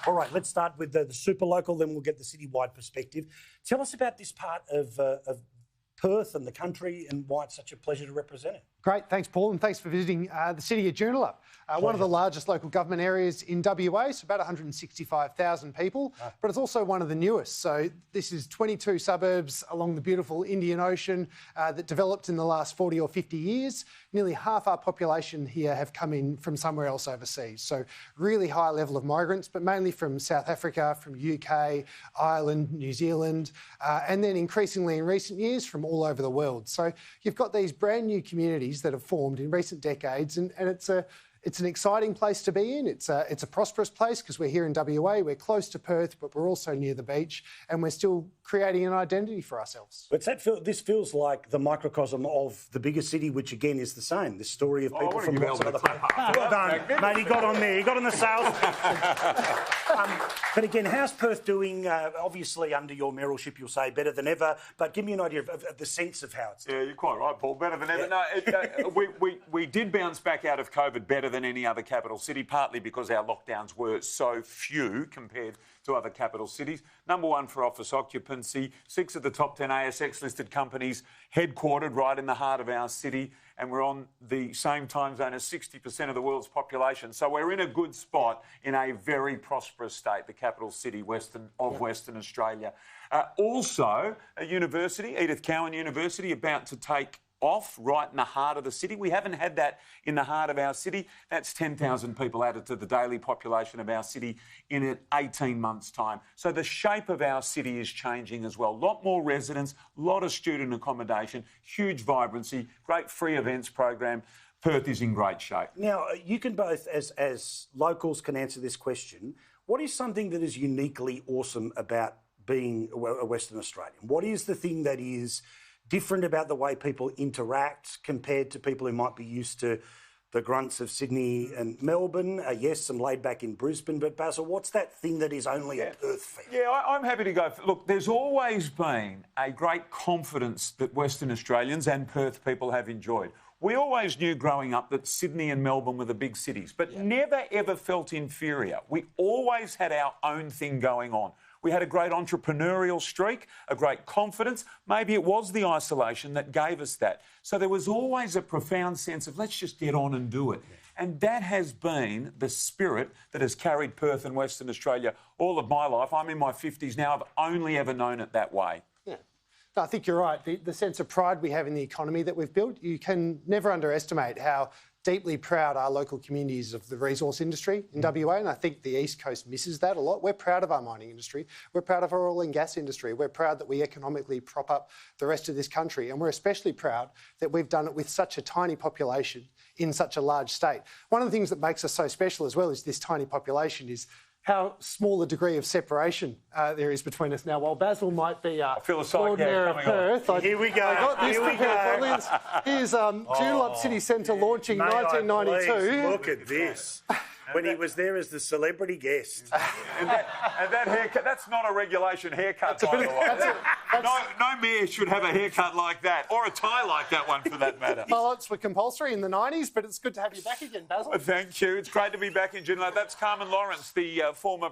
All right, let's start with the super local, then we'll get the citywide perspective. Tell us about this part of Perth and the country and why it's such a pleasure to represent it. Great, thanks Paul, and thanks for visiting the city of Joondalup, one of the largest local government areas in WA, so about 165,000 people, but it's also one of the newest. So this is 22 suburbs along the beautiful Indian Ocean that developed in the last 40 or 50 years. Nearly half our population here have come in from somewhere else overseas. So really high level of migrants, but mainly from South Africa, from UK, Ireland, New Zealand, and then increasingly in recent years from all over the world. So you've got these brand new communities that have formed in recent decades, and it's an exciting place to be in. It's a prosperous place because we're here in WA, we're close to Perth, but we're also near the beach, and we're still creating an identity for ourselves. But this feels like the microcosm of the bigger city, which again is the same. This story of people from lots of other places. Well done, mate. He got on there. He got on the sales. But again, how's Perth doing? Obviously, under your mayoralship, you'll say better than ever. But give me an idea of the sense of how it's doing. Yeah, you're quite right, Paul. Better than ever. No, we did bounce back out of COVID better than any other capital city, partly because our lockdowns were so few compared to other capital cities. Number one for office occupancy, 6 of the top 10 ASX-listed companies headquartered right in the heart of our city, and we're on the same time zone as 60% of the world's population. So we're in a good spot in a very prosperous state, the capital city Western Australia. Also, a university, Edith Cowan University, about to take off right in the heart of the city. We haven't had that in the heart of our city. That's 10,000 people added to the daily population of our city in 18 months' time. So the shape of our city is changing as well. A lot more residents, a lot of student accommodation, huge vibrancy, great free events program. Perth is in great shape. Now, you can both, as locals, can answer this question. What is something that is uniquely awesome about being a Western Australian? What is the thing that is different about the way people interact compared to people who might be used to the grunts of Sydney and Melbourne? Yes, some laid back in Brisbane, but Basil, what's that thing that is only a Perth thing? Yeah, I'm happy to go. Look, there's always been a great confidence that Western Australians and Perth people have enjoyed. We always knew growing up that Sydney and Melbourne were the big cities, but never ever felt inferior. We always had our own thing going on. We had a great entrepreneurial streak, a great confidence. Maybe it was the isolation that gave us that. So there was always a profound sense of let's just get on and do it. And that has been the spirit that has carried Perth and Western Australia all of my life. I'm in my 50s now. I've only ever known it that way. Yeah. No, I think you're right. The sense of pride we have in the economy that we've built, you can never underestimate how deeply proud our local communities of the resource industry in WA, and I think the East Coast misses that a lot. We're proud of our mining industry. We're proud of our oil and gas industry. We're proud that we economically prop up the rest of this country, and we're especially proud that we've done it with such a tiny population in such a large state. One of the things that makes us so special as well is this tiny population is how small a degree of separation there is between us now. While Basil might be Lord Mayor of Perth, here we go. I got this prepared. Here's Joondalup City Centre launching 1992. Look at this. When he was there as the celebrity guest. And that haircut, that's not a regulation haircut, by the way. No mayor should have a haircut like that, or a tie like that one for that matter. Mullets were compulsory in the 90s, but it's good to have you back again, Basil. Thank you. It's great to be back in Joondalup. That's Carmen Lawrence, the former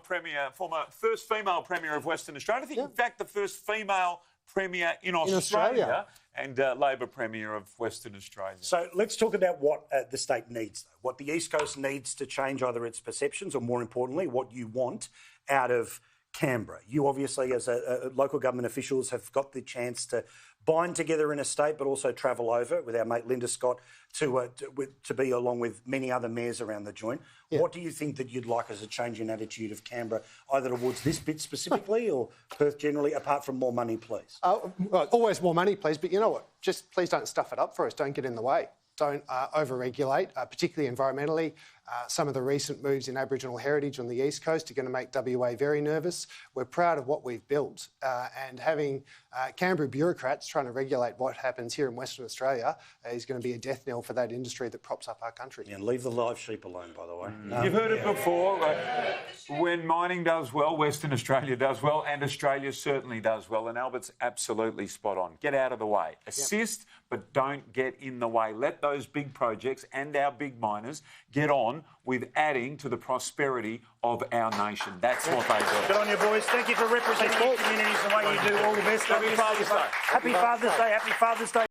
first female Premier of Western Australia. I think, in fact, the first female Premier in Australia. And Labor Premier of Western Australia. So let's talk about what the state needs, though. What the East Coast needs to change either its perceptions or, more importantly, what you want out of Canberra. You obviously, as local government officials, have got the chance to bind together in a state, but also travel over with our mate Linda Scott to be along with many other mayors around the joint. Yeah. What do you think that you'd like as a change in attitude of Canberra, either towards this bit specifically or Perth generally, apart from more money, please? Always more money, please. But you know what? Just please don't stuff it up for us. Don't get in the way. Don't over-regulate, particularly environmentally. Some of the recent moves in Aboriginal heritage on the East Coast are going to make WA very nervous. We're proud of what we've built, and having Canberra bureaucrats trying to regulate what happens here in Western Australia is going to be a death knell for that industry that props up our country. Yeah, and leave the live sheep alone, by the way. You've heard it before. When mining does well, Western Australia does well, and Australia certainly does well. And Albert's absolutely spot on. Get out of the way. Assist, but don't get in the way. Let those big projects and our big miners get on on with adding to the prosperity of our nation. That's what they do. Good on you, boys. Thank you for representing your communities the way you do. All the best. Happy Father's Day. Happy Father's Day. Happy Father's Day.